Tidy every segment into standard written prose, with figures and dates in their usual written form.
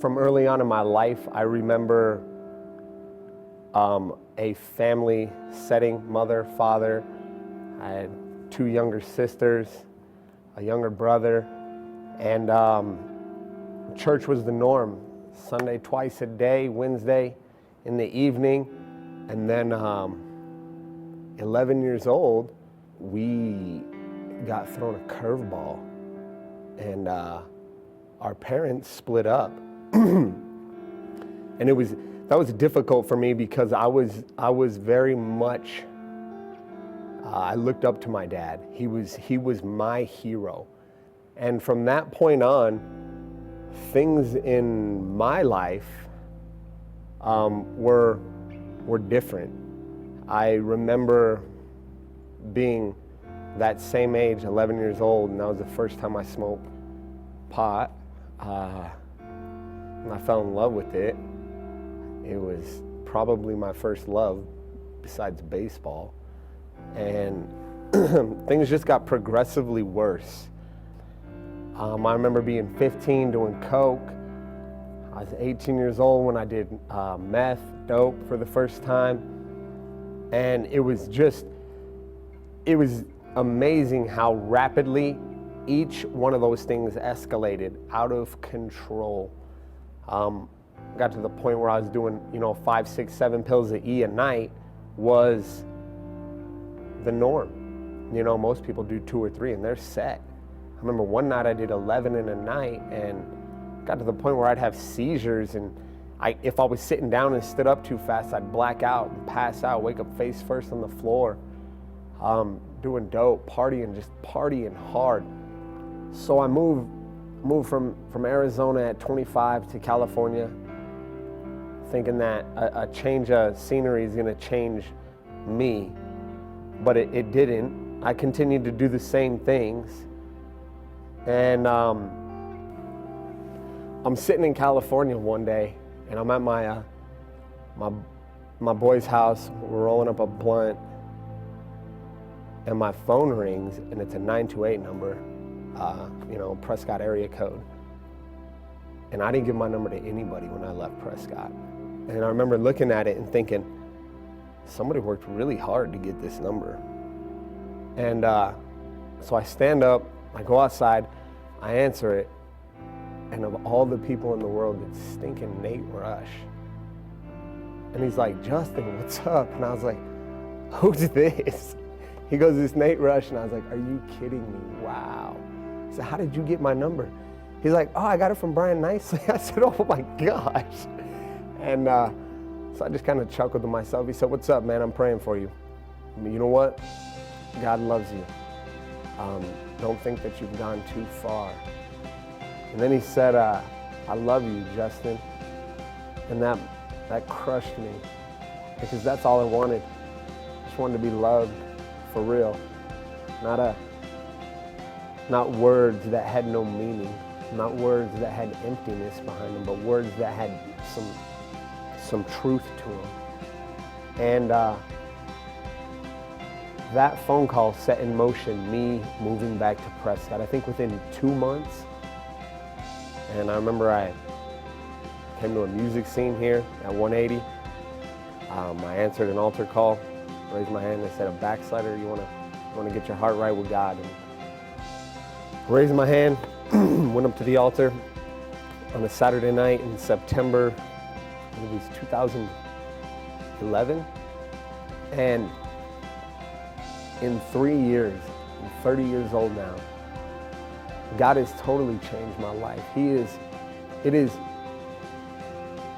from early on in my life, I remember a family setting, mother, father. I had 2 younger sisters, a younger brother, and church was the norm. Sunday twice a day, Wednesday in the evening, and then 11 years old, we got thrown a curveball, and our parents split up. And that was difficult for me because I was very much, I looked up to my dad. He was my hero. And from that point on, things in my life were different. I remember being that same age, 11 years old, and that was the first time I smoked pot. And I fell in love with it. It was probably my first love besides baseball. And things just got progressively worse. I remember being 15 doing coke. I was 18 years old when I did meth, dope for the first time. And it was amazing how rapidly each one of those things escalated out of control. Got to the point where I was doing, 5, 6, 7 pills of E a night was the norm. Most people do 2 or 3 and they're set. I remember one night I did 11 in a night and got to the point where I'd have seizures, and if I was sitting down and stood up too fast, I'd black out and pass out, wake up face first on the floor, doing dope, just partying hard. So I moved from Arizona at 25 to California, thinking that a change of scenery is gonna change me, but it didn't. I continued to do the same things. And I'm sitting in California one day, and I'm at my boy's house. We're rolling up a blunt, and my phone rings, and it's a 928 number, Prescott area code. And I didn't give my number to anybody when I left Prescott. And I remember looking at it and thinking, somebody worked really hard to get this number. And so I stand up, I go outside, I answer it, and of all the people in the world, it's stinking Nate Rush. And he's like, Justin, what's up? And I was like, who's this? He goes, it's Nate Rush. And I was like, are you kidding me? Wow. I said, how did you get my number? He's like, oh, I got it from Brian Nicely. I said, oh my gosh. And so I just kind of chuckled to myself. He said, what's up, man? I'm praying for you. I mean, you know what? God loves you. Don't think that you've gone too far. And then he said, I love you, Justin. And that crushed me, because that's all I wanted. I just wanted to be loved for real. Not words that had no meaning, not words that had emptiness behind them, but words that had some truth to them. And that phone call set in motion me moving back to Prescott, I think within 2 months. And I remember I came to a music scene here at 180. I answered an altar call, raised my hand, and said, a backslider, you want to get your heart right with God. And raised my hand, went up to the altar on a Saturday night in September, I think it was 2011. And in 3 years, I'm 30 years old now, God has totally changed my life.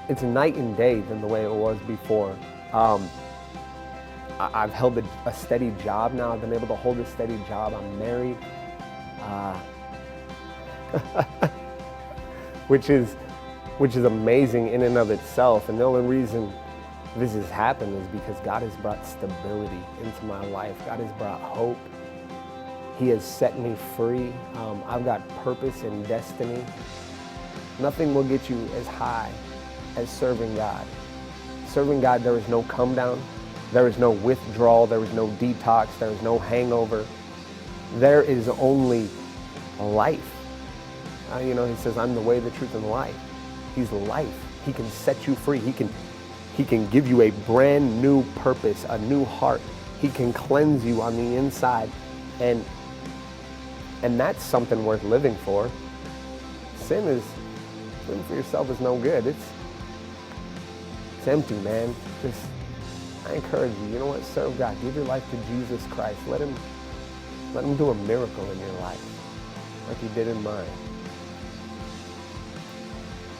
It's night and day than the way it was before. I've held a steady job now. I've been able to hold a steady job. I'm married, which is amazing in and of itself. And the only reason this has happened is because God has brought stability into my life. God has brought hope. He has set me free. I've got purpose and destiny. Nothing will get you as high as serving God. Serving God, there is no come down. There is no withdrawal. There is no detox. There is no hangover. There is only life. He says, I'm the way, the truth, and the life. He's life. He can set you free. He can give you a brand new purpose, a new heart. He can cleanse you on the inside. And that's something worth living for. Living for yourself is no good. It's empty, man. I encourage you, you know what? Serve God. Give your life to Jesus Christ. Let him do a miracle in your life, like he did in mine.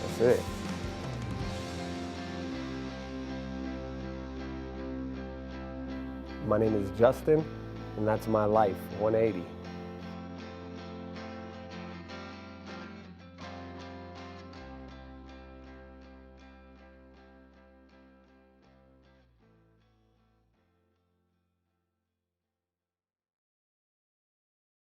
That's it. My name is Justin, and that's my life, 180.